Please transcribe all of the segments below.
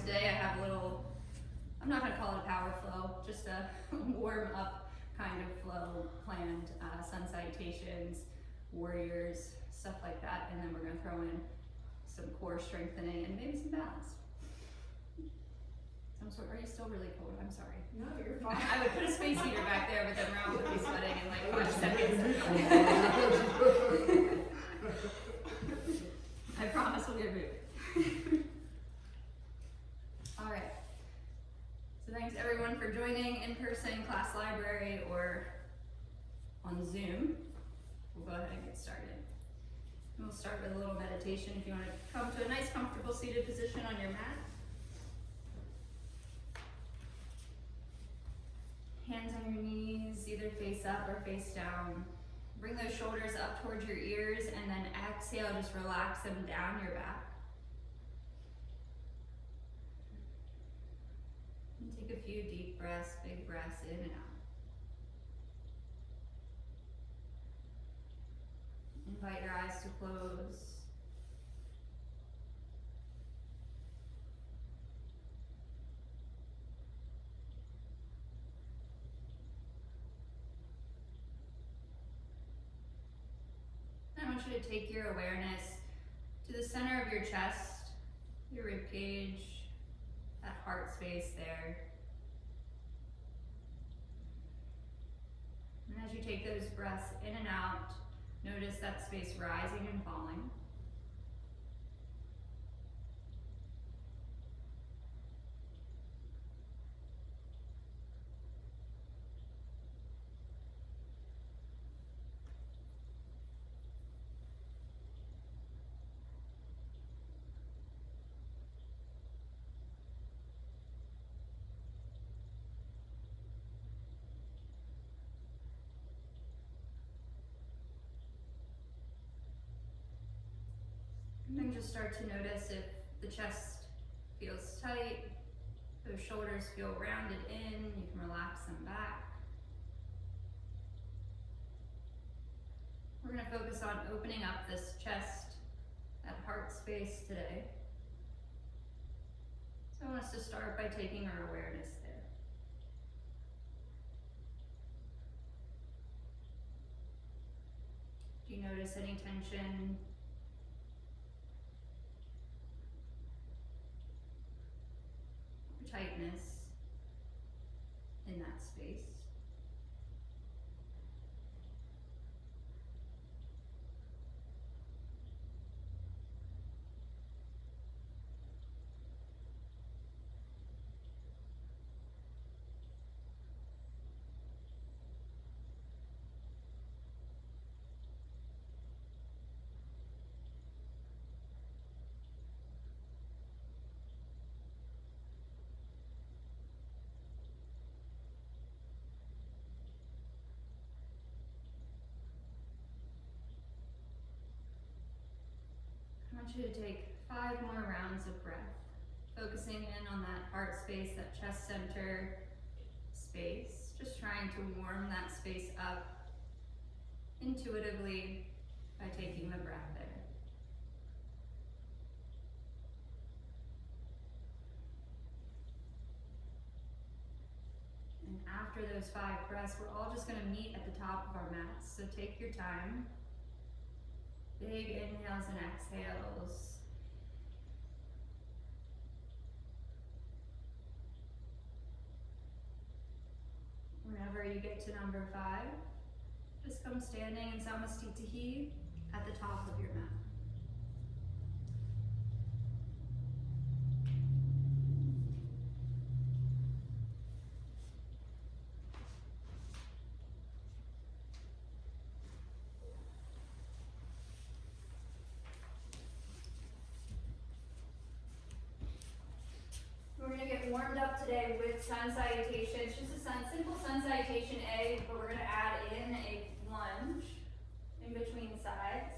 today I have a little, I'm not gonna call it a power flow, just a warm up kind of flow planned, sun salutations, warriors, stuff like that, and then we're gonna throw in some core strengthening and maybe some balance. Are you still really cold? I'm sorry. No, you're fine. I would put a space heater back there, but then Ralph would be sweating in like 5 seconds. I promise we'll get moving. All right. So thanks everyone for joining in person, class library, or on Zoom. We'll go ahead and get started. And we'll start with a little meditation. If you want to come to a nice, comfortable seated position on your mat. Hands on your knees, either face up or face down. Bring those shoulders up towards your ears, and then exhale, just relax them down your back. And take a few deep breaths, big breaths in and out. Invite your eyes to close. I want you to take your awareness to the center of your chest, your rib cage, that heart space there. And as you take those breaths in and out, notice that space rising and falling. And then just start to notice if the chest feels tight, those shoulders feel rounded in, you can relax them back. We're going to focus on opening up this chest, that heart space today. So I want us to start by taking our awareness there. Do you notice any tension? Tightness in that space. I want you to take 5 more rounds of breath, focusing in on that heart space, that chest center space, just trying to warm that space up intuitively by taking the breath there. And after those 5 breaths, we're all just going to meet at the top of our mats, so take your time. Big inhales and exhales. Whenever you get to number 5, just come standing in Samastitihi at the top of your mat. We're going to get warmed up today with sun salutations. Just a simple sun salutation A, but we're going to add in a lunge in between sides.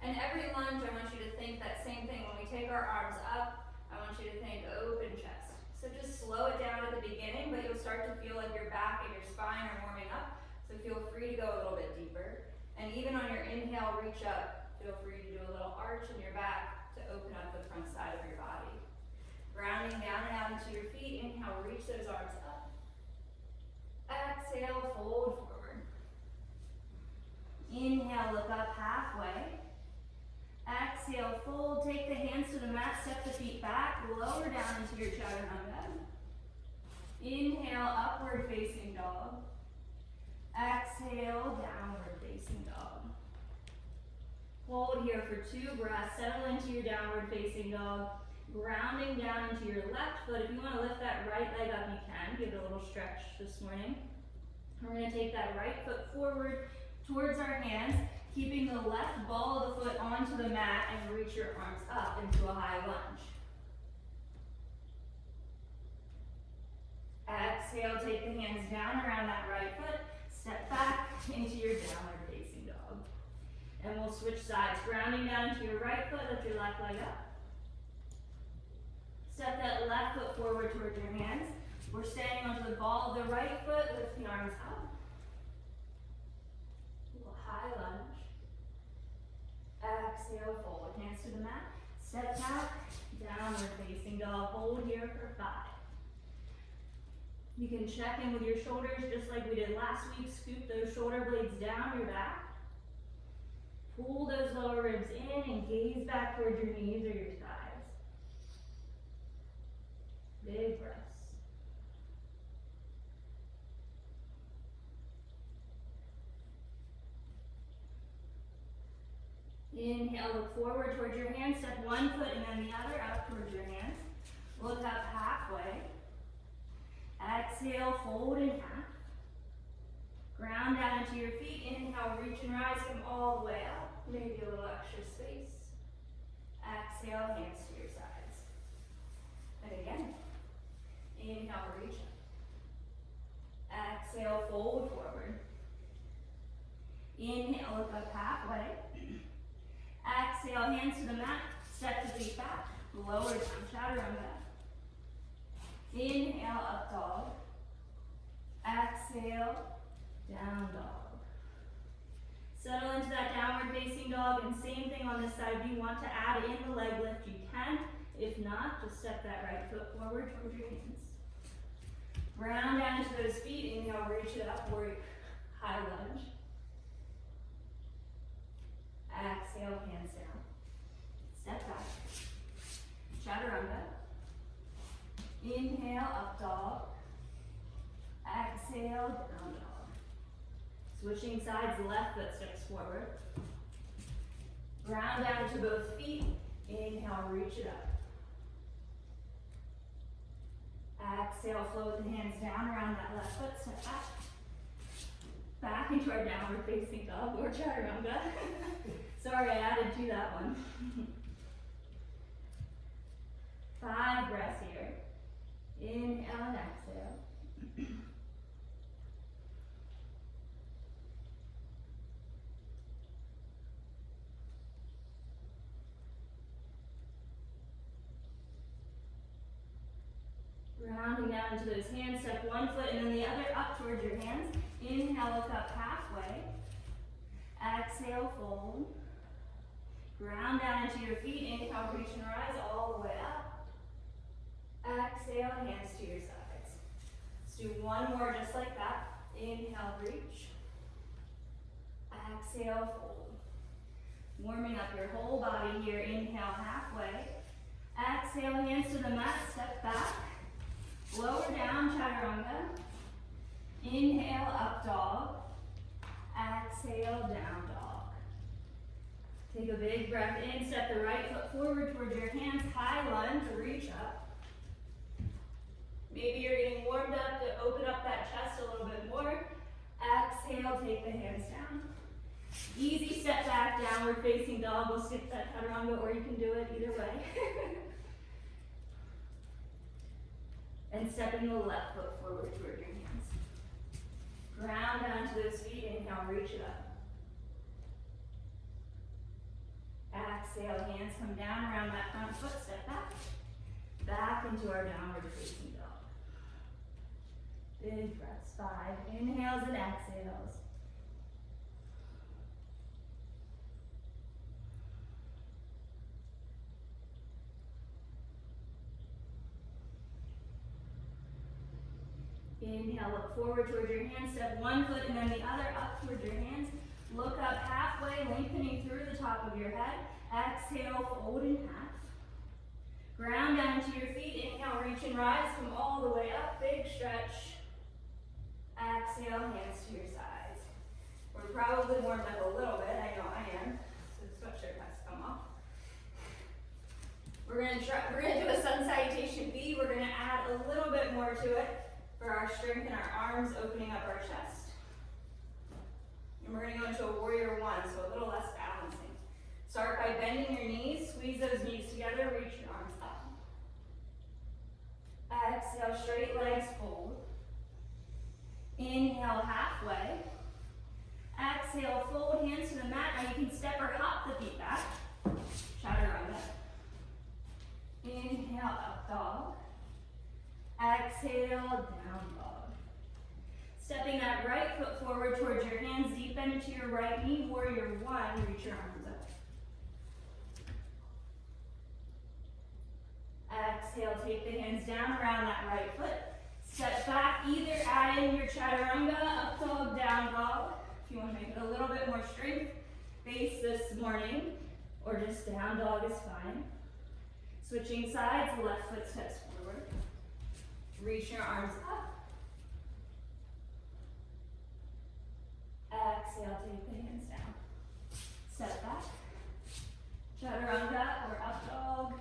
And every lunge, I want you to think that same thing. When we take our arms up, I want you to think open chest. So just slow it down at the beginning, but you'll start to feel like your back and your spine are warming up. So feel free to go a little bit deeper. And even on your inhale, reach up. Feel free to do a little arch in your back to open up the front side of your body. Grounding down Inhale, upward facing dog. Exhale, downward facing dog. Hold here for 2 breaths. Settle into your downward facing dog. Grounding down into your left foot. If you want to lift that right leg up, you can. Give it a little stretch this morning. We're going to take that right foot forward towards our hands, keeping the left ball of the foot onto the mat, and reach your arms up into a high lunge. Exhale, take the hands down around that right foot. Step back into your downward facing dog. And we'll switch sides. Grounding down into your right foot, lift your left leg up. Step that left foot forward towards your hands. We're standing onto the ball of the right foot, lift the arms up. A little high lunge. Exhale, fold hands to the mat. Step back, downward facing dog. Hold here for 5. You can check in with your shoulders just like we did last week. Scoop those shoulder blades down your back. Pull those lower ribs in and gaze back towards your knees or your thighs. Big breaths. Inhale, look forward towards your hands. Step one foot and then the other up towards your hands. Look up halfway. Exhale, fold in half. Ground down into your feet. Inhale, reach and rise, come all the way up. Maybe a little extra space. Exhale, hands to your sides. And again. Inhale, reach up. Exhale, fold forward. Inhale, look up halfway. Exhale, hands to the mat. Step the feet back. Lower down, chaturanga. Inhale, up dog. Exhale, down dog. Settle into that downward facing dog, and same thing on this side. If you want to add in the leg lift, you can. If not, just step that right foot forward towards your hands. Ground down into those feet. Inhale, reach it up, or high lunge. Exhale, hands down. Step back. Chaturanga. Inhale, up dog. Exhale, down dog. Switching sides, left foot steps forward. Ground down to both feet. Inhale, reach it up. Exhale, flow with the hands down around that left foot, step back. Back into our downward facing dog or chaturanga. Sorry, I added to that one. 5 breaths here. Inhale and exhale. Rounding down into those hands, step one foot and then the other up towards your hands. Inhale, look up halfway. Exhale, fold. Ground down into your feet. Inhale, reach and rise all the way up. Exhale, hands to your sides. Let's do one more just like that. Inhale, reach. Exhale, fold. Warming up your whole body here. Inhale, halfway. Exhale, hands to the mat, step back. Lower down, chaturanga. Inhale, up dog. Exhale, down dog. Take a big breath in, step the right foot forward towards your hands, high lunge, reach up. Maybe you're getting warmed up to open up that chest a little bit more. Exhale, take the hands down. Easy step back, downward facing dog. We'll skip that chaturanga, or you can do it either way. And stepping the left foot forward toward your hands. Ground down to those feet. Inhale, reach it up. Exhale, hands come down around that front foot. Step back. Back into our downward facing dog. Big breaths. 5 inhales and exhales. Inhale, look forward towards your hands. Step one foot and then the other up towards your hands. Look up halfway, lengthening through the top of your head. Exhale, fold in half. Ground ground down into your feet. Inhale, reach and rise, come all the way up, big stretch. Exhale, hands to your sides. We're probably warmed up a little bit, I know I am, so the sweatshirt has to come off. We're gonna do a sun salutation B. We're gonna add a little bit more to it for our strength in our arms, opening up our chest. And we're gonna go into a warrior one, so a little less balancing. Start by bending your knees, squeeze those knees together, reach your arms up. Exhale, straight legs fold. Inhale, halfway. Exhale, fold hands to the mat. Now you can step or hop the feet back. Chaturanga. Inhale, up dog. Exhale, down dog. Stepping that right foot forward towards your hands, deep bend into your right knee, warrior one, reach your arms up. Exhale, take the hands down around that right foot. Step back, either add in your chaturanga, up dog, down dog. If you want to make it a little bit more strength base this morning, or just down dog is fine. Switching sides, the left foot steps forward. Reach your arms up. Exhale, take the hands down. Step back. Chaturanga or up dog.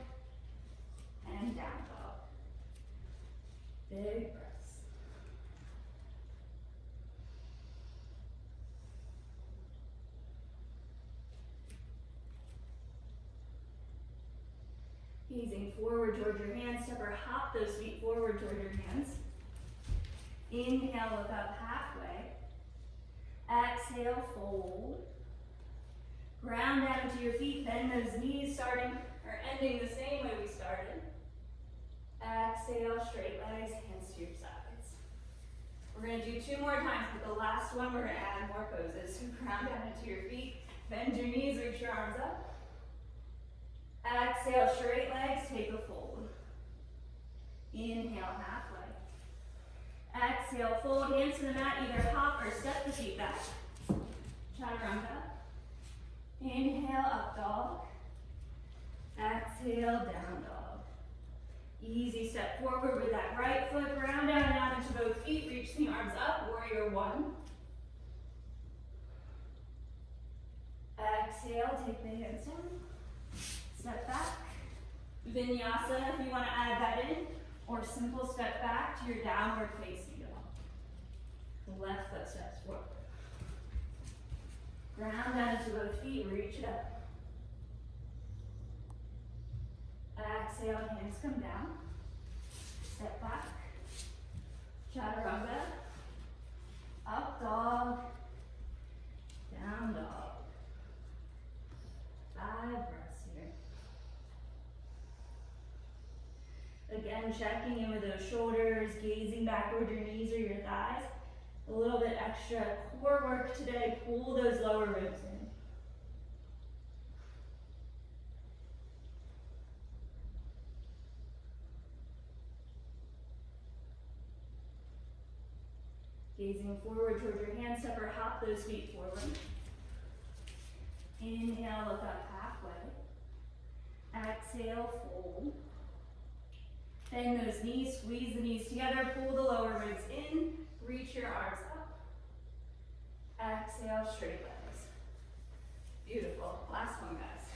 And down dog. Big breaths. Gazing forward towards your hands, step or hop those feet forward toward your hands. Inhale, look up halfway. Exhale, fold. Ground down to your feet, bend those knees, starting or ending the same way we started. Exhale, straight legs, hands to your sides. We're going to do 2 more times, but the last one we're going to add more poses. So ground down into your feet, bend your knees, reach your arms up. Exhale, straight legs, take a fold. Inhale, halfway. Exhale, fold hands to the mat, either hop or step the feet back. Chaturanga. Inhale, up dog. Exhale, down dog. Easy step forward with that right foot, ground down and out into both feet, reach the arms up, warrior one. Exhale, take the hands down. Step back. Vinyasa, if you want to add that in, or simple step back to your downward facing dog. The left foot steps forward. Ground down into both feet, reach it up. Exhale, hands come down. Step back. Chaturanga. Up dog. Down dog. 5 breaths here. Again, checking in with those shoulders, gazing back toward your knees or your thighs. A little bit extra core work today. Pull those lower ribs in. Gazing forward towards your hands, step or hop those feet forward. Inhale, look up halfway. Exhale, fold. Bend those knees, squeeze the knees together, pull the lower ribs in, reach your arms up. Exhale, straight legs. Beautiful. Last one, guys.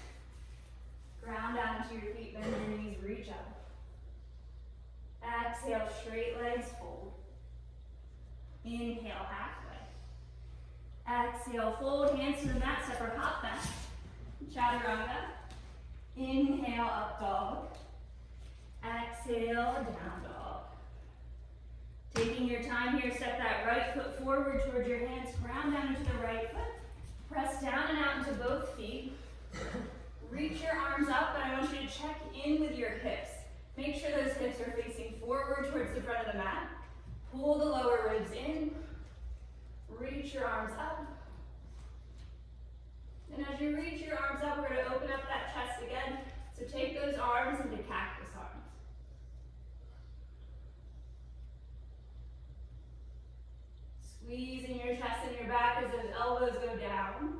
Ground down to your feet, bend your knees, reach up. Exhale, straight legs, fold. Inhale, halfway. Exhale, fold, hands to the mat, step or hop back. Chaturanga. Inhale, up dog. Exhale, down dog. Taking your time here, step that right foot forward towards your hands, ground down into the right foot. Press down and out into both feet. Reach your arms up, and I want you to check in with your hips. Make sure those hips are facing forward towards the front of the mat. Pull the lower ribs in. Reach your arms up. And as you reach your arms up, we're going to open up that chest again. So take those arms into cactus arms. Squeezing your chest and your back as those elbows go down.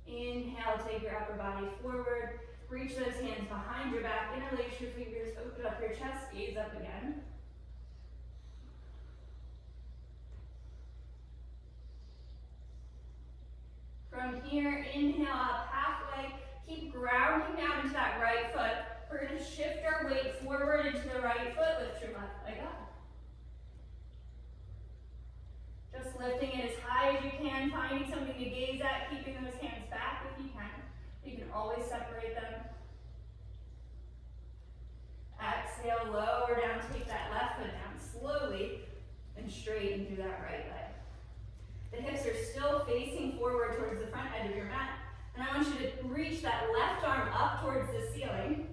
Inhale, take your upper body forward. Reach reach those hands behind your back, interlace your fingers, open up your chest, gaze up again. From here, inhale up halfway, keep grounding down into that right foot. We're gonna shift our weight forward into the right foot, lift your left leg up. Just lifting it as high as you can, finding something to gaze at, keeping those hands back if you can. You can always separate them. Exhale, lower down, take that left foot down slowly and straighten through that right leg. The hips are still facing forward towards the front edge of your mat. And I want you to reach that left arm up towards the ceiling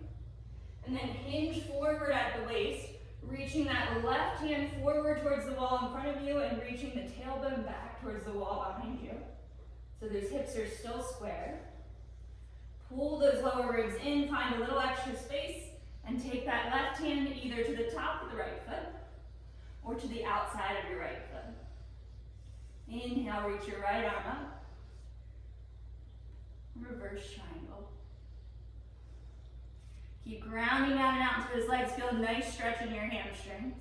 and then hinge forward at the waist, reaching that left hand forward towards the wall in front of you and reaching the tailbone back towards the wall behind you. So those hips are still square. Pull those lower ribs in, find a little extra space, and take that left hand either to the top of the right foot or to the outside of your right foot. Inhale, reach your right arm up. Reverse triangle. Keep grounding down and out into those legs. Feel a nice stretch in your hamstrings.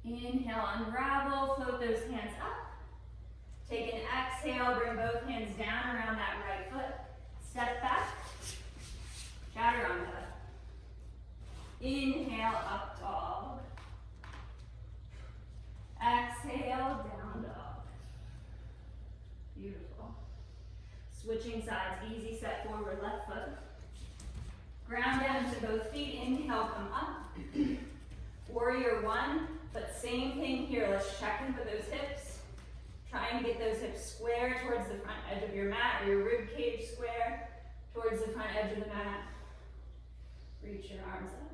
Inhale, unravel, float those hands up. Take an exhale, bring both hands down around that right foot. Step back, chaturanga. Inhale, up dog. Exhale, down dog. Beautiful. Switching sides, easy set forward, left foot. Ground down to both feet, inhale, come up. Warrior one, but same thing here, let's check in with those hips. Trying to get those hips square towards the front edge of your mat, or your rib cage square towards the front edge of the mat. Reach your arms up.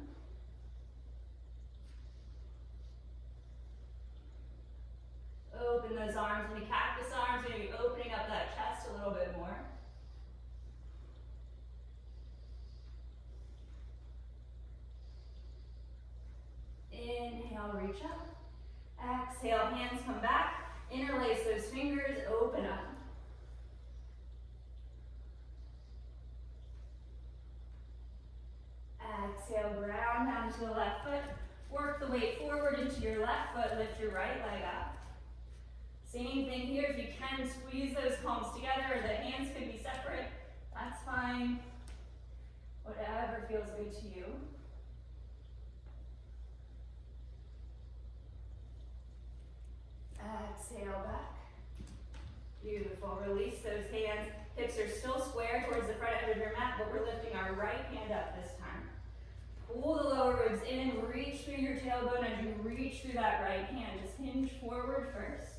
Open those arms into cactus arms, maybe opening up that chest a little bit more. Inhale, reach up. Exhale, hands come back. Interlace those fingers, open up. Exhale, ground down to the left foot. Work the weight forward into your left foot, lift your right leg up. Same thing here, if you can squeeze those palms together, or the hands could be separate, that's fine. Whatever feels good to you. Exhale back. Beautiful. Release those hands. Hips are still square towards the front edge of your mat, but we're lifting our right hand up this time. Pull the lower ribs in, reach through your tailbone as you reach through that right hand. Just hinge forward first.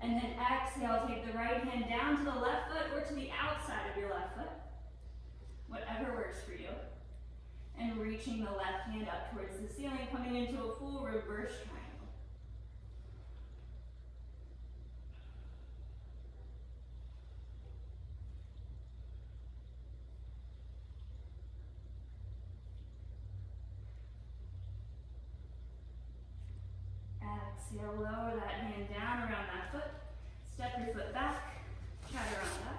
And then exhale, take the right hand down to the left foot or to the outside of your left foot. Whatever works for you. And reaching the left hand up towards the ceiling, coming into a full reverse triangle. Exhale, lower that hand down around that foot. Step your foot back, chaturanga.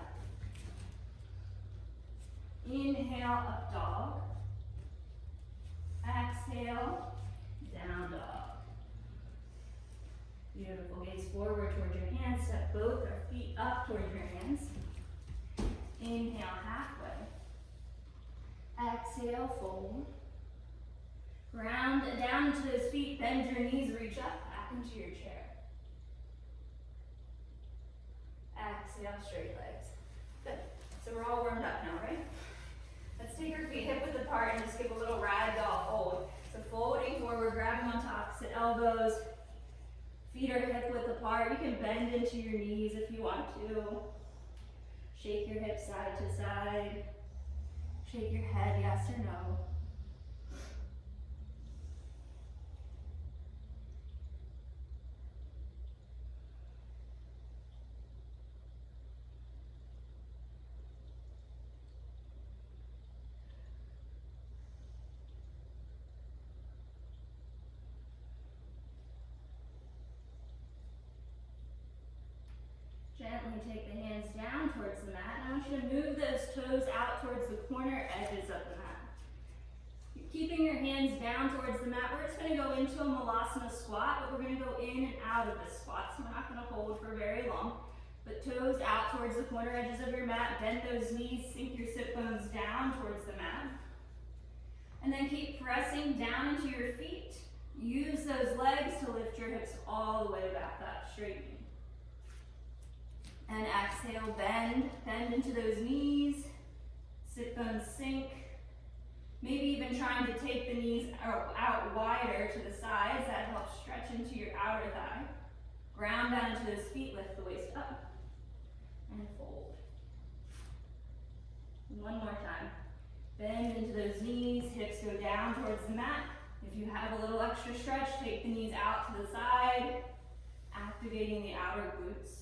Inhale, up dog. Exhale, down dog. Beautiful. Gaze forward towards your hands. Step both our feet up towards your hands. Inhale, halfway. Exhale, fold. Ground down into those feet, bend your knees, reach up, back into your chair. Exhale, straight legs. Good. So we're all warmed up now, right? Let's take our feet hip width apart and just give a little ragdoll fold. So folding forward, grabbing onto opposite elbows. Feet are hip width apart. You can bend into your knees if you want to. Shake your hips side to side. Shake your head, yes or no. gently take the hands down towards the mat. And I want you to move those toes out towards the corner edges of the mat. You're keeping your hands down towards the mat. We're just going to go into a Malasana squat, but we're going to go in and out of this squat, so we're not going to hold for very long. But toes out towards the corner edges of your mat. Bend those knees, sink your sit bones down towards the mat. And then keep pressing down into your feet. Use those legs to lift your hips all the way back up, straight knee. And exhale, bend into those knees. Sit bones sink. Maybe even trying to take the knees out wider to the sides. That helps stretch into your outer thigh. Ground down into those feet, lift the waist up. And fold. One more time. Bend into those knees, hips go down towards the mat. If you have a little extra stretch, take the knees out to the side, activating the outer glutes.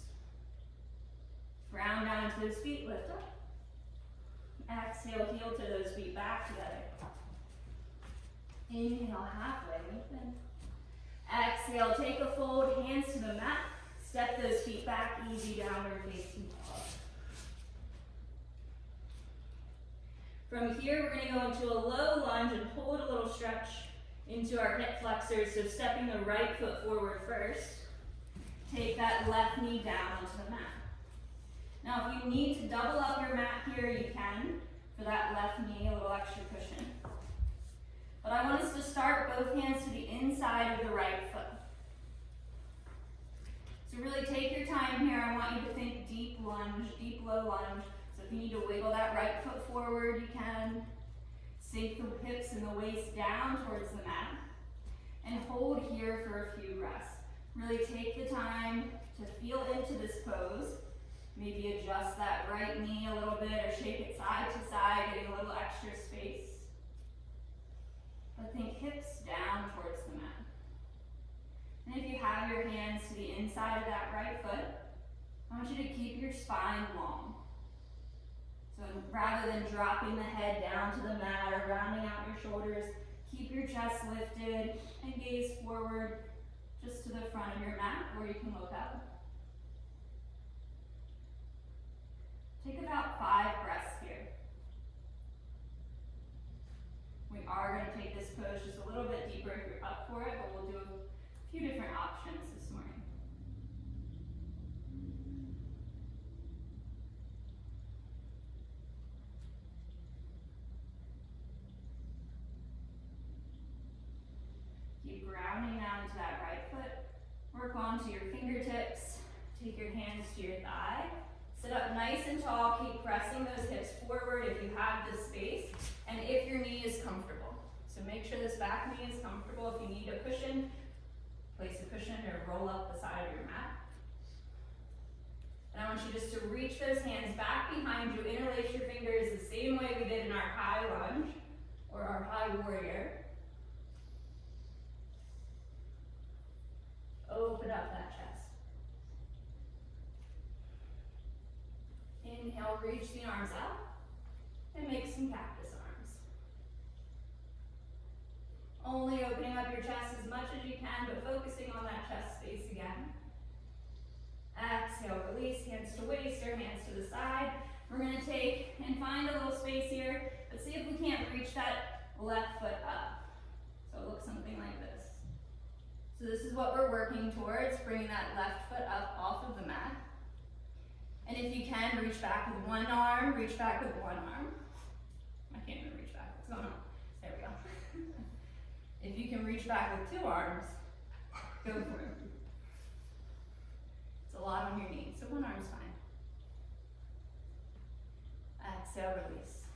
Ground down into those feet, lift up. Exhale, heel to those feet back together. Inhale, halfway, lengthen. Exhale, take a fold, hands to the mat. Step those feet back, easy downward facing dog. From here, we're going to go into a low lunge and hold a little stretch into our hip flexors. So stepping the right foot forward first. Take that left knee down onto the mat. Now, if you need to double up your mat here, you can. For that left knee, a little extra cushion. But I want us to start both hands to the inside of the right foot. So really take your time here. I want you to think deep lunge, deep low lunge. So if you need to wiggle that right foot forward, you can. Sink the hips and the waist down towards the mat. And hold here for a few breaths. Really take the time to feel into this pose. Maybe adjust that right knee a little bit or shake it side to side, getting a little extra space. But think hips down towards the mat. And if you have your hands to the inside of that right foot, I want you to keep your spine long. So rather than dropping the head down to the mat or rounding out your shoulders, keep your chest lifted and gaze forward just to the front of your mat where you can look up. Take about 5 breaths here. We are going to take this pose just a little bit deeper if you're up for it, but we'll do a few different options this morning. Keep grounding down into that right foot. Work onto your fingertips. Take your hands to your thigh. Sit up nice and tall. Keep pressing those hips forward if you have the space and if your knee is comfortable. So make sure this back knee is comfortable. If you need a cushion, place a cushion or roll up the side of your mat. And I want you just to reach those hands back behind you. Interlace your fingers the same way we did in our high lunge or our high warrior. Open up that chest. Inhale, reach the arms up and make some cactus arms. Only opening up your chest as much as you can, but focusing on that chest space again. Exhale, release, hands to waist or hands to the side. We're going to take and find a little space here, but see if we can't reach that left foot up. So it looks something like this. So this is what we're working towards, bringing that left foot up off of the mat. And if you can, reach back with one arm, reach back with one arm. I can't even reach back, what's going on? There we go. If you can reach back with 2 arms, go for it. It's a lot on your knees, so one arm's fine. Exhale, release.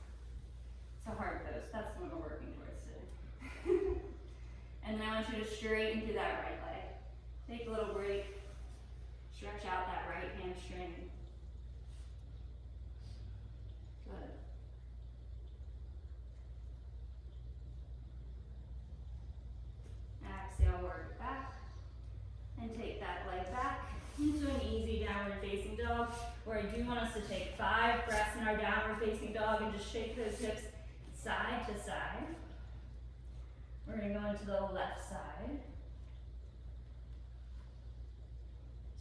It's a hard pose, that's the one we're working towards today. And then I want you to straighten through that right leg. Take a little break, stretch out that right hamstring. Good. Exhale, work back. And take that leg back into an easy downward facing dog, where I do want us to take 5 breaths in our downward facing dog and just shake those hips side to side. We're going to go into the left side.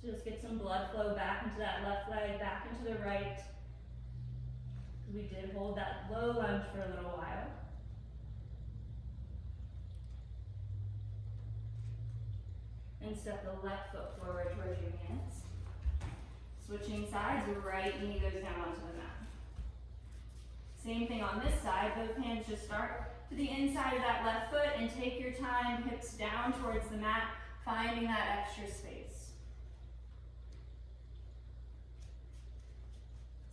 So just get some blood flow back into that left leg, back into the right. We did hold that low lunge for a little while. And step the left foot forward towards your hands. Switching sides, right knee goes down onto the mat. Same thing on this side, both hands just start to the inside of that left foot and take your time, hips down towards the mat, finding that extra space.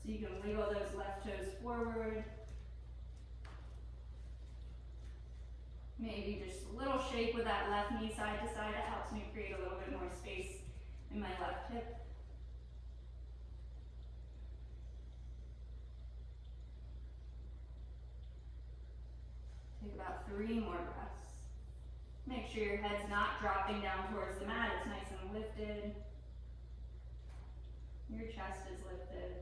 So you can wiggle those left toes forward. Maybe just a little shake with that left knee side to side. That helps me create a little bit more space in my left hip. Take about 3 more breaths. Make sure your head's not dropping down towards the mat. It's nice and lifted. Your chest is lifted.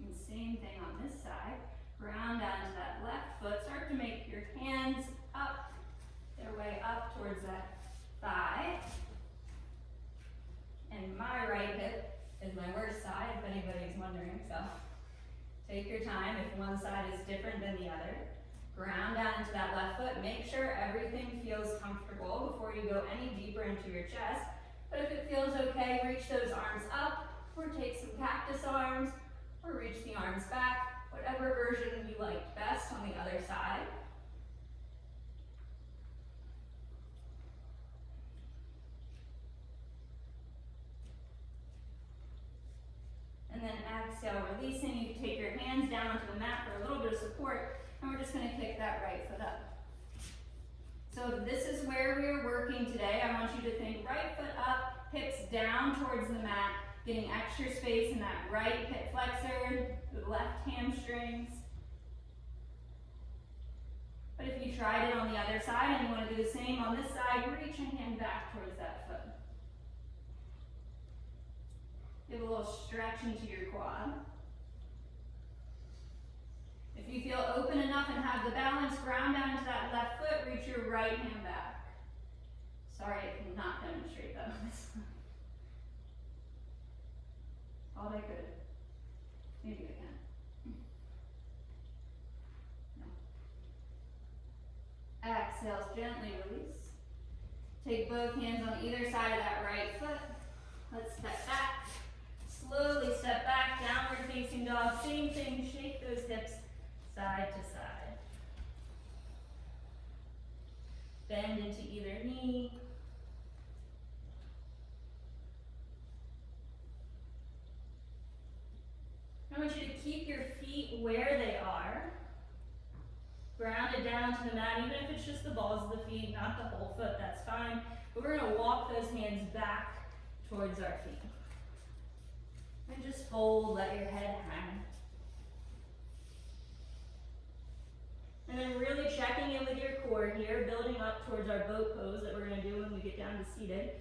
And same thing on this side. Ground down to that left foot. Start to make your hands up, their way up towards that thigh. And my right hip is my worst side, if anybody's wondering, so take your time. If one side is different than the other, ground down into that left foot. Make sure everything feels comfortable before you go any deeper into your chest. But if it feels okay, reach those arms up, or take some cactus arms, or reach the arms back. Whatever version you liked best on the other side. And then exhale, releasing. You can take your hands down onto the mat for a little bit of support, and we're just going to kick that right foot up. So this is where we are working today. I want you to think right foot up, hips down towards the mat, getting extra space in that right hip flexor, the left hamstrings. But if you tried it on the other side and you want to do the same on this side, reach a hand back towards that foot. Give a little stretch into your quad. If you feel open enough and have the balance, ground down into that left foot, reach your right hand back. Sorry, I cannot demonstrate that on this one. All I could. Maybe I can. No. Exhale, gently release. Take both hands on either side of that right foot. Let's step back. Slowly step back, downward facing dog. Same thing, shake those hips side to side. Bend into either knee. I want you to keep your feet where they are. Grounded down to the mat, even if it's just the balls of the feet, not the whole foot, that's fine. But we're going to walk those hands back towards our feet. And just fold, let your head hang. And then really checking in with your core here, building up towards our boat pose that we're going to do when we get down to seated.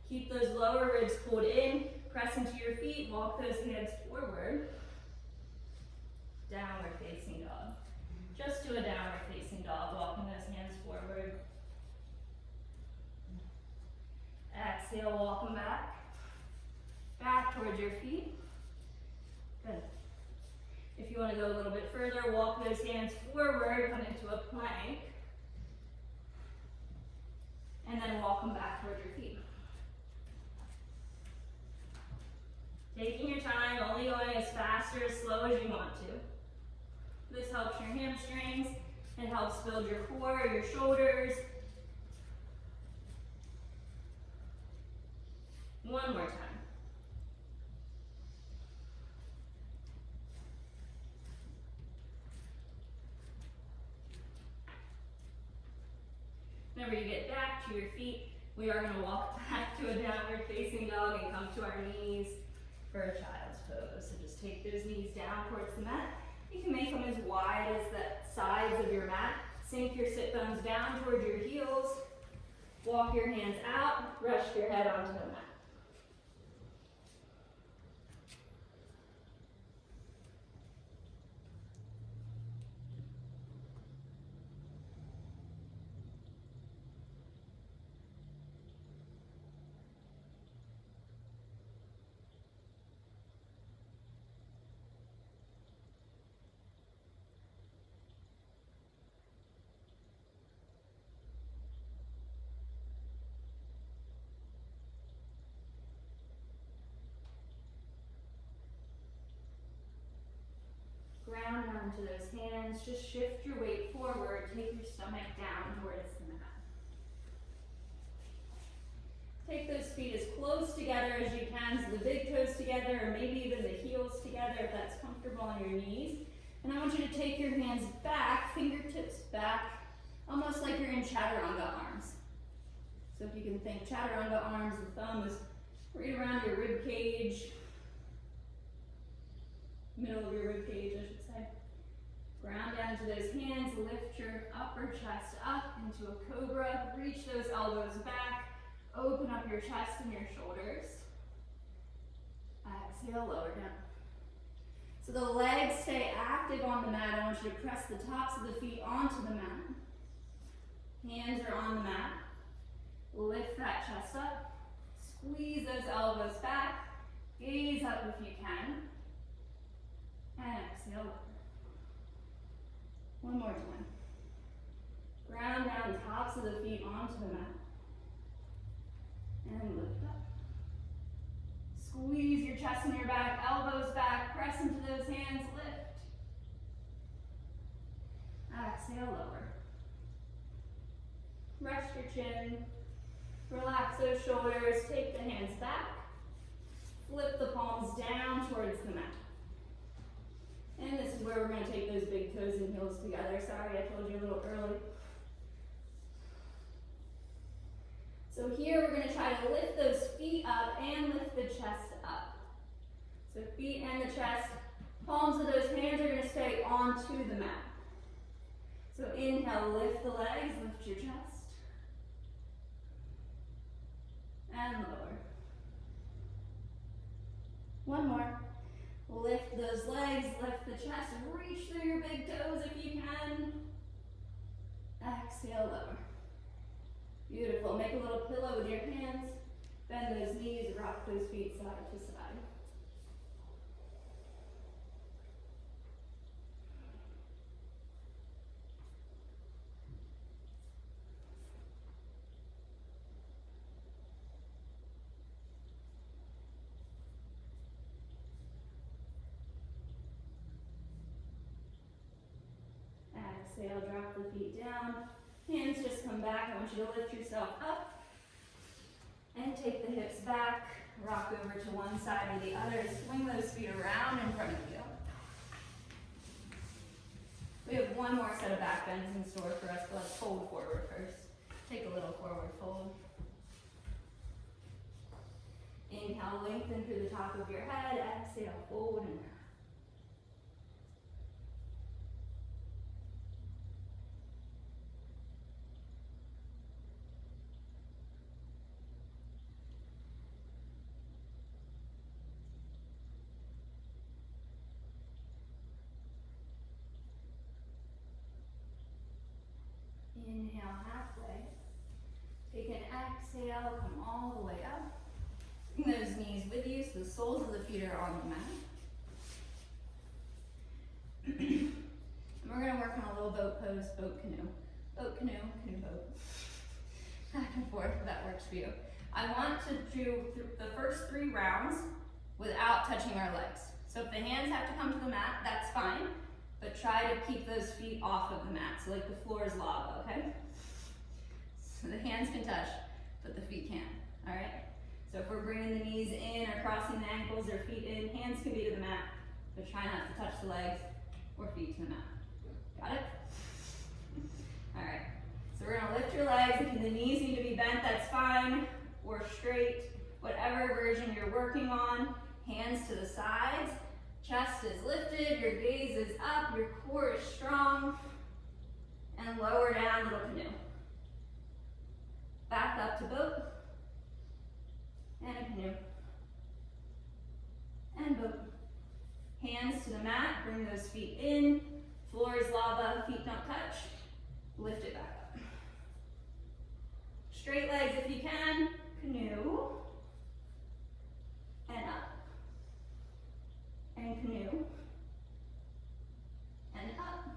Keep those lower ribs pulled in, press into your feet, walk those hands forward. Downward facing dog. Just do a downward facing dog, walking those hands forward. Exhale, walk them back. Back towards your feet. Good. If you want to go a little bit further, walk those hands forward, come into a plank. And then walk them back towards your feet. Taking your time, only going as fast or as slow as you want to. This helps your hamstrings, it helps build your core, your shoulders. One more time. Whenever you get back to your feet, we are going to walk back to a downward facing dog and come to our knees for a child's pose. So just take those knees down towards the mat. You can make them as wide as the sides of your mat. Sink your sit bones down towards your heels. Walk your hands out, rest your head onto the mat. Ground down to those hands, just shift your weight forward, take your stomach down towards the mat. Take those feet as close together as you can, so the big toes together, or maybe even the heels together if that's comfortable on your knees. And I want you to take your hands back, fingertips back, almost like you're in chaturanga arms. So if you can think chaturanga arms, the thumb is right around your rib cage, middle of your rib cage, I should say. Ground down to those hands, lift your upper chest up into a cobra, reach those elbows back, open up your chest and your shoulders. Exhale, lower down. So the legs stay active on the mat. I want you to press the tops of the feet onto the mat. Hands are on the mat. Lift that chest up. Squeeze those elbows back. Gaze up if you can. And exhale, lower. One more time. Ground down the tops of the feet onto the mat. And lift up. Squeeze your chest and your back, elbows back, press into those hands, lift. Exhale, lower. Rest your chin. Relax those shoulders, take the hands back. Flip the palms down towards the mat. And this is where we're going to take those big toes and heels together. Sorry, I told you a little early. So here we're going to try to lift those feet up and lift the chest up. So feet and the chest, palms of those hands are going to stay onto the mat. So inhale, lift the legs, lift your chest. And lower. One more. Lift those legs, lift the chest, reach through your big toes if you can. Exhale, lower. Beautiful. Make a little pillow with your hands. Bend those knees, rock those feet side to side. Exhale, drop the feet down. Hands just come back. I want you to lift yourself up and take the hips back. Rock over to one side or the other. Swing those feet around in front of you. We have one more set of back bends in store for us, but let's fold forward first. Take a little forward fold. Inhale, lengthen through the top of your head. Exhale, fold and round. Inhale halfway. Take an exhale, come all the way up. Bring those knees with you so the soles of the feet are on the mat. And we're going to work on a little boat pose, boat canoe. Boat canoe, canoe boat. Back and forth if that works for you. I want to do the first 3 rounds without touching our legs. So if the hands have to come to the mat, that's fine. But try to keep those feet off of the mat, so like the floor is lava, okay? So the hands can touch, but the feet can't, all right? So if we're bringing the knees in or crossing the ankles or feet in, hands can be to the mat, but try not to touch the legs or feet to the mat. Got it? All right, so we're gonna lift your legs. If the knees need to be bent, that's fine, or straight, whatever version you're working on. Hands to the sides. Chest is lifted, your gaze is up, your core is strong, and lower down, little canoe. Back up to boat. And a canoe. And boat. Hands to the mat, bring those feet in. Floor is lava, feet don't touch. Lift it back up. Straight legs if you can. Canoe. And up. And canoe. And up.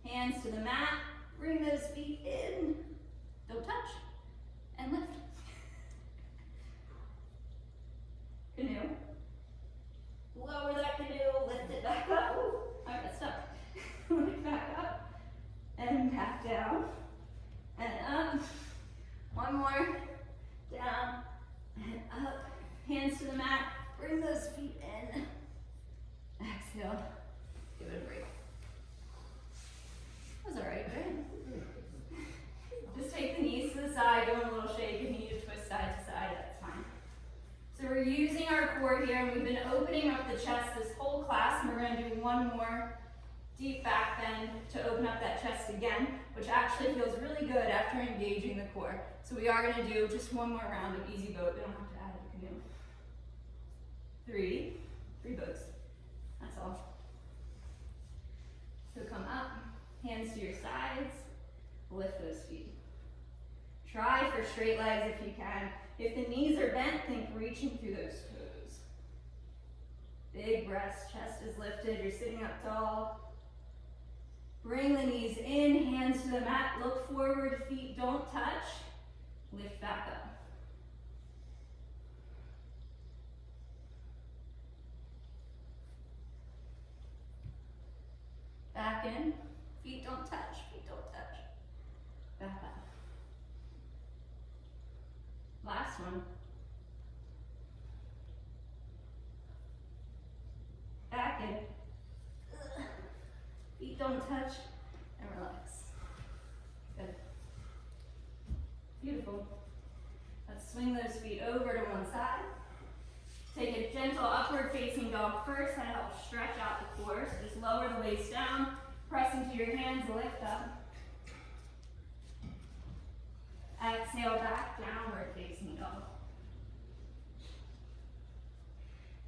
Hands to the mat, bring those feet in. Don't touch. And lift. Canoe. Lower that canoe, lift it back up. Ooh, I got stuck. Lift back up. And back down. And up. One more. Down. And up. Hands to the mat. Bring those feet in. Exhale. Give it a break. That was alright, right? Just take the knees to the side, do a little shake. If you need to twist side to side, that's fine. So we're using our core here, and we've been opening up the chest this whole class, and we're going to do one more deep back bend to open up that chest again, which actually feels really good after engaging the core. So we are going to do just one more round of easy boat. We don't have to add a canoe. Three boats. That's all. So come up, hands to your sides, lift those feet. Try for straight legs if you can. If the knees are bent, think reaching through those toes. Big breaths, chest is lifted, you're sitting up tall. Bring the knees in, hands to the mat, look forward, feet don't touch. Lift back up. Back in, feet don't touch, feet don't touch. Back up. Last one. Back in. Feet don't touch, and relax. Good. Beautiful. Let's swing those feet over to one side. Take a gentle upward facing dog first. That helps stretch out the core. So just lower the waist down, press into your hands, lift up. Exhale back, downward facing dog.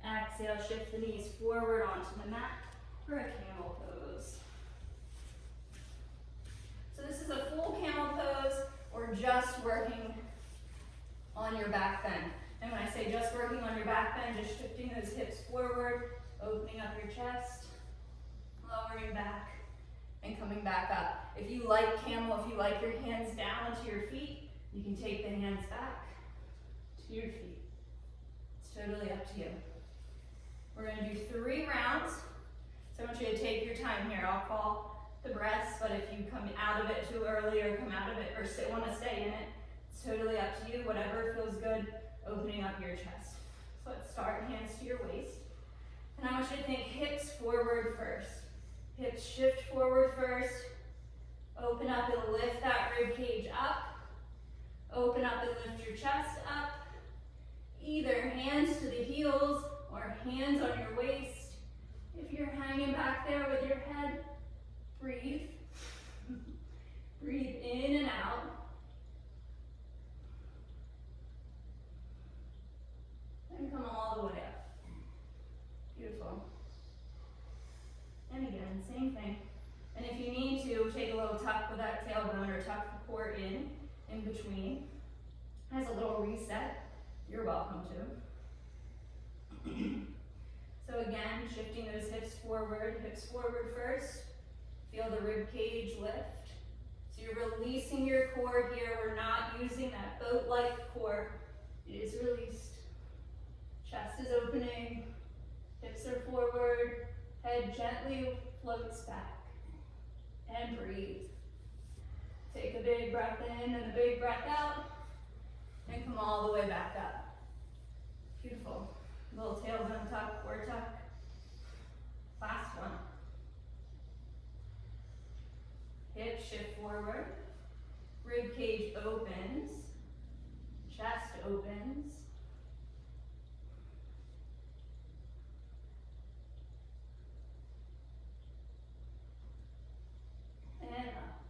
Exhale, shift the knees forward onto the mat for a camel pose. So this is a full camel pose or just working on your back bend. And when I say just working on your back bend, just shifting those hips forward, opening up your chest, lowering back, and coming back up. If you like camel, if you like your hands down to your feet, you can take the hands back to your feet. It's totally up to you. We're going to do 3 rounds. So I want you to take your time here. I'll call the breaths, but if you come out of it too early or come out of it or want to stay in it, it's totally up to you. Whatever feels good, opening up your chest. So let's start, hands to your waist. And I want you to think hips forward first. Hips shift forward first. Open up and lift that rib cage up. Open up and lift your chest up. Either hands to the heels or hands on your waist. If you're hanging back there with your head, breathe. Breathe in and out. And come all the way up. Beautiful. And again, same thing. And if you need to, take a little tuck with that tailbone or tuck the core in between. As a little reset, you're welcome to. So again, shifting those hips forward first. Feel the rib cage lift. So you're releasing your core here. We're not using that boat-like core. It is released. Chest is opening. Hips are forward. Head gently floats back. And breathe. Take a big breath in and a big breath out. And come all the way back up. Beautiful. Little tailbone tuck, core tuck. Last one. Hips shift forward. Rib cage opens. Chest opens. And up.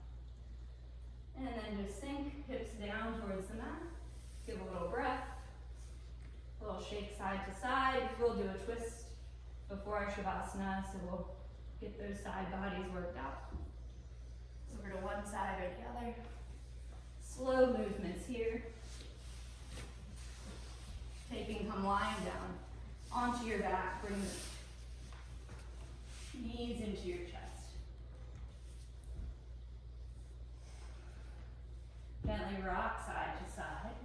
And then just sink, hips down. we'll do a twist before our Shavasana, so we'll get those side bodies worked out. Over to one side or the other. Slow movements here. Come lying down onto your back. Bring the knees into your chest. Gently rock side to side.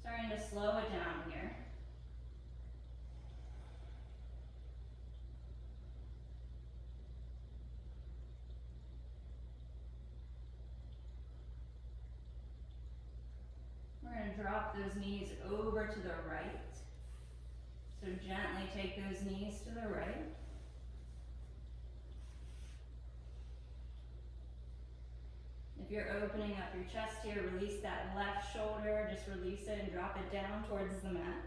Starting to slow it down here. We're going to drop those knees over to the right. So gently take those knees to the right. If you're opening up your chest here, release that left shoulder. Just release it and drop it down towards the mat.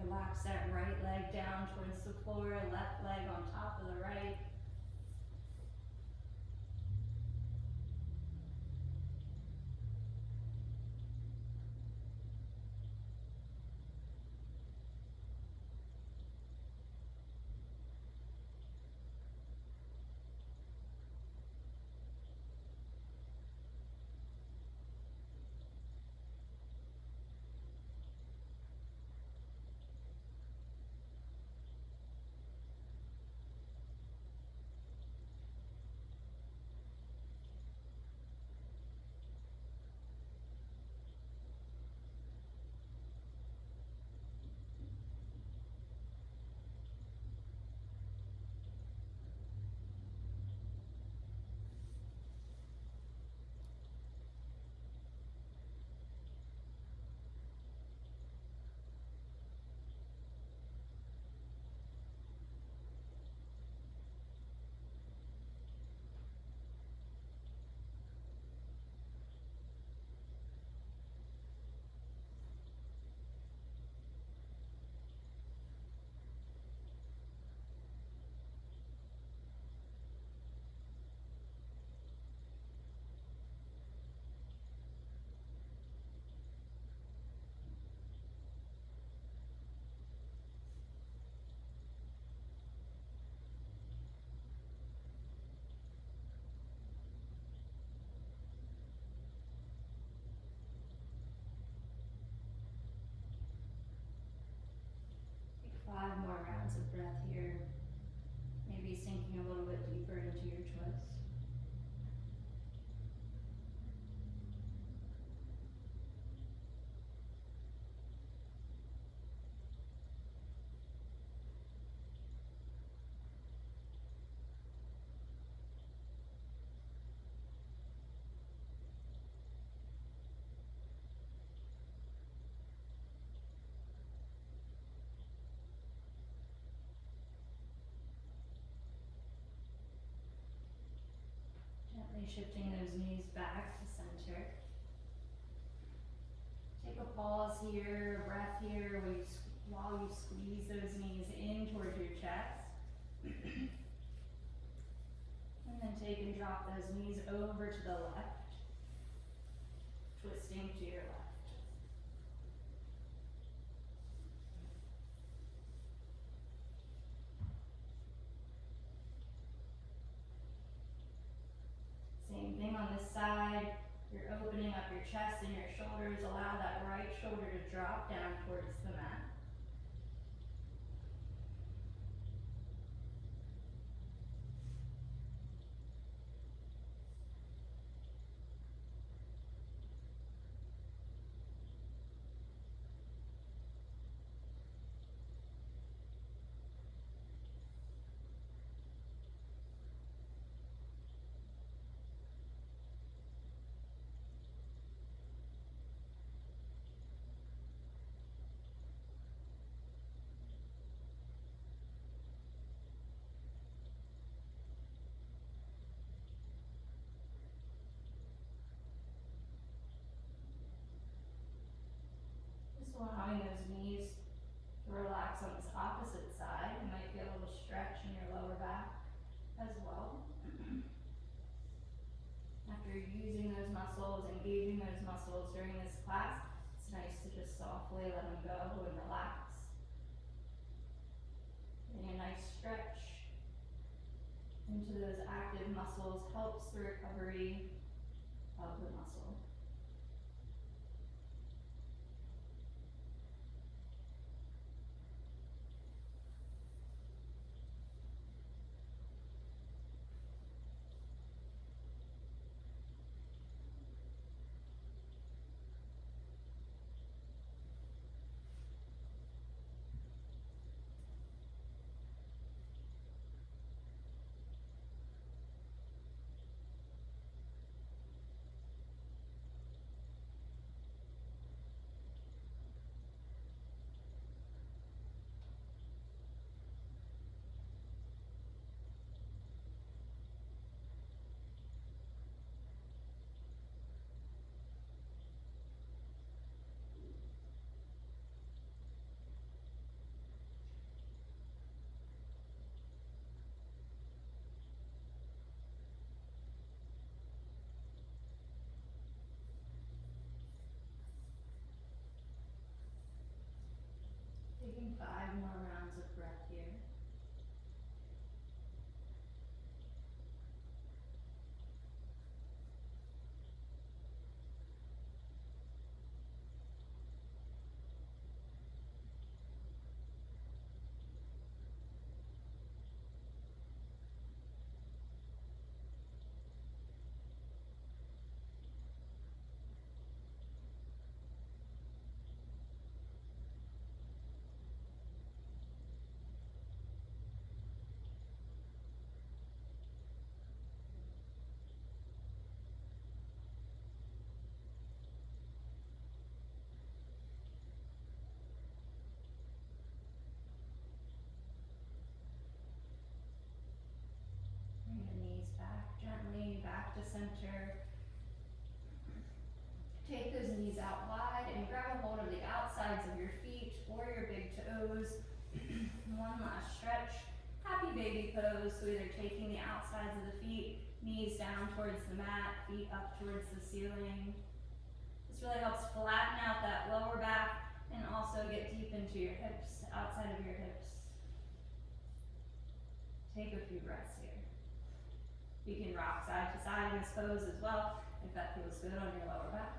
Relax that right leg down towards the floor, left leg on top of the right. Take 5 more rounds of breath here. Maybe sinking a little bit deeper into your twist. Gently shifting those knees back to center. Take a pause here, a breath here, while you squeeze those knees in towards your chest. And then take and drop those knees over to the left, twisting to your left. Same thing on this side. You're opening up your chest and your shoulders. Allow that right shoulder to drop down towards the mat. Just allowing those knees to relax on this opposite side. You might feel a little stretch in your lower back as well. After using those muscles, engaging those muscles during this class, it's nice to just softly let them go and relax. Getting a nice stretch into those active muscles helps the recovery of the muscle. Taking 5 more rounds of breath here. Bring the knees back gently, back to center. Take those knees out wide and grab a hold of the outsides of your feet or your big toes. One last stretch. Happy baby pose, so either taking the outsides of the feet, knees down towards the mat, feet up towards the ceiling. This really helps flatten out that lower back and also get deep into your hips, outside of your hips. Take a few breaths here. You can rock side to side in this pose as well, if that feels good on your lower back.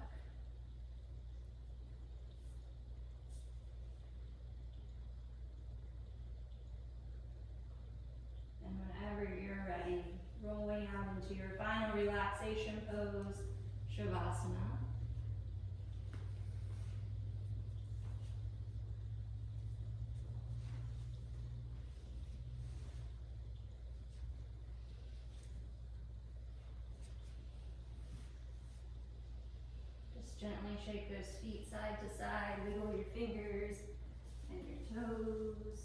And whenever you're ready, rolling out into your final relaxation pose, Shavasana. Just gently shake those feet side to side, wiggle your fingers and your toes.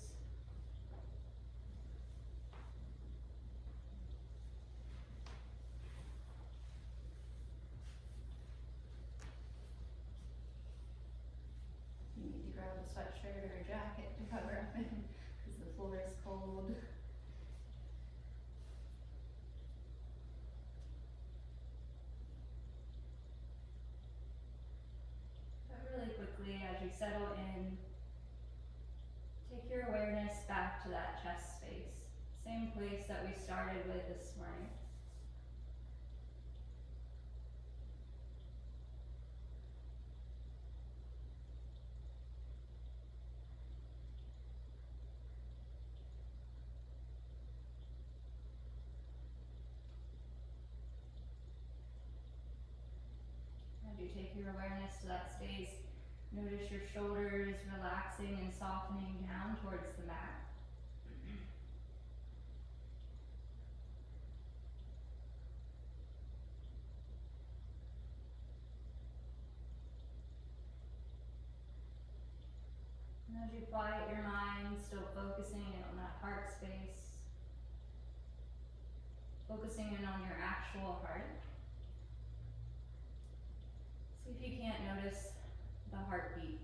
You need to grab a sweatshirt or a jacket to cover up in because the floor is cold. But really quickly, as you settle in, take your awareness back to that chest space. Same place that we started with this morning. As you take your awareness to that space, notice your shoulders relaxing and softening down towards the mat. And as you quiet your mind, still focusing in on that heart space, focusing in on your actual heart. See if you can't notice the heartbeat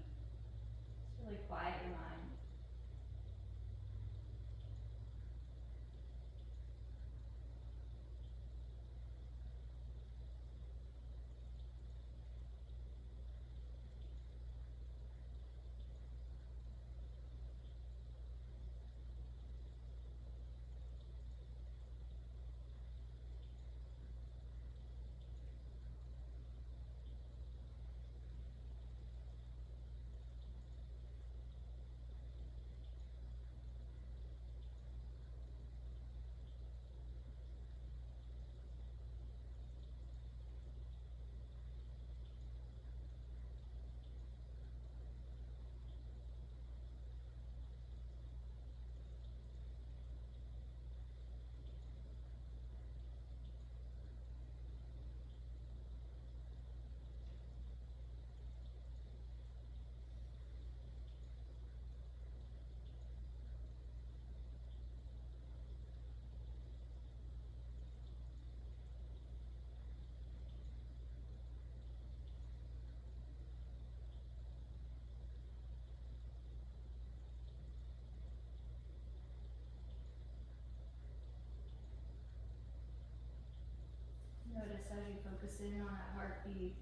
Notice as you focus in on that heartbeat,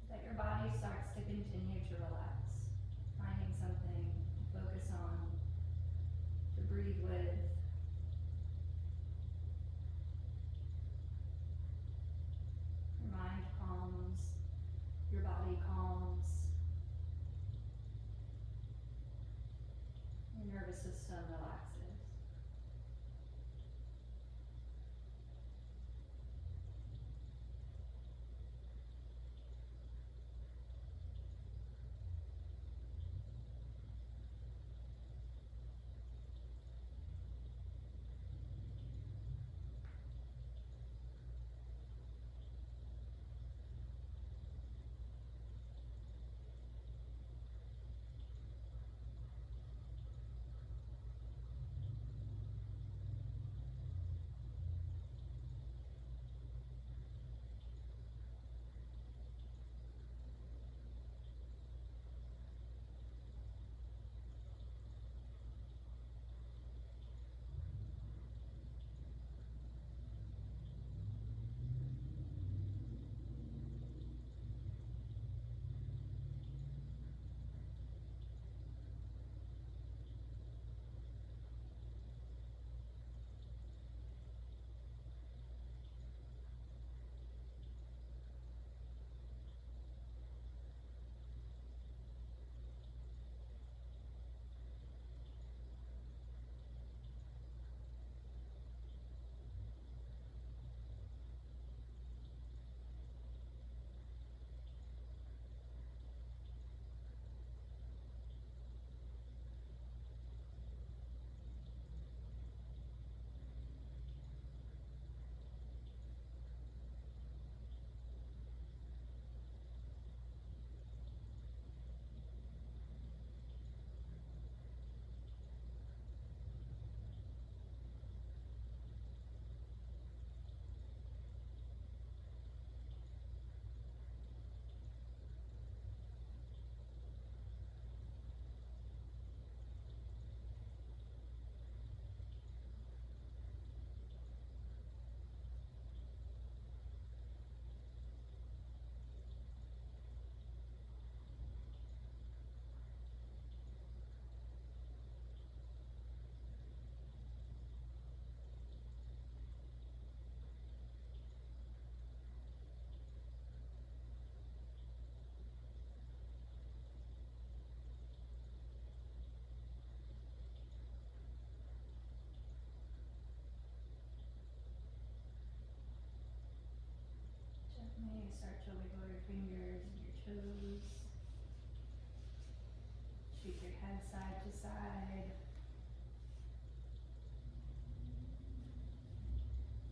that your body starts to continue to relax, finding something to focus on, to breathe with. Your mind calms, your body calms, your nervous system relaxes. Gently start to wiggle your fingers and your toes. Shake your head side to side.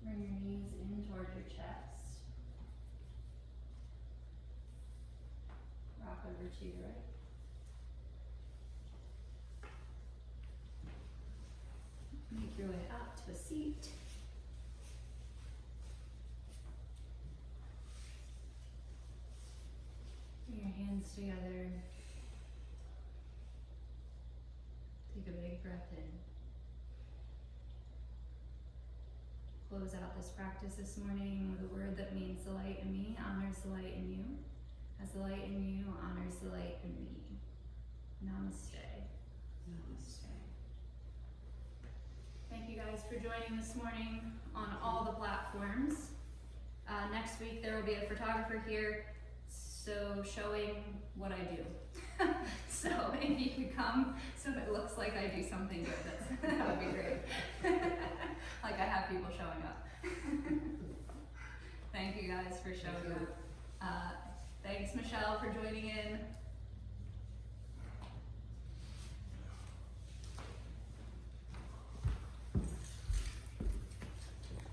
Bring your knees in toward your chest. Rock over to your right. Make your way up to a seat. Bring your hands together. Take a big breath in. Close out this practice this morning with a word that means the light in me honors the light in you, as the light in you honors the light in me. Namaste. Namaste. Thank you guys for joining this morning on all the platforms. Next week there will be a photographer here, so showing what I do. So if you could come so it looks like I do something good, that would be great. Like I have people showing up. Thank you guys for showing up. Thanks Michelle for joining in.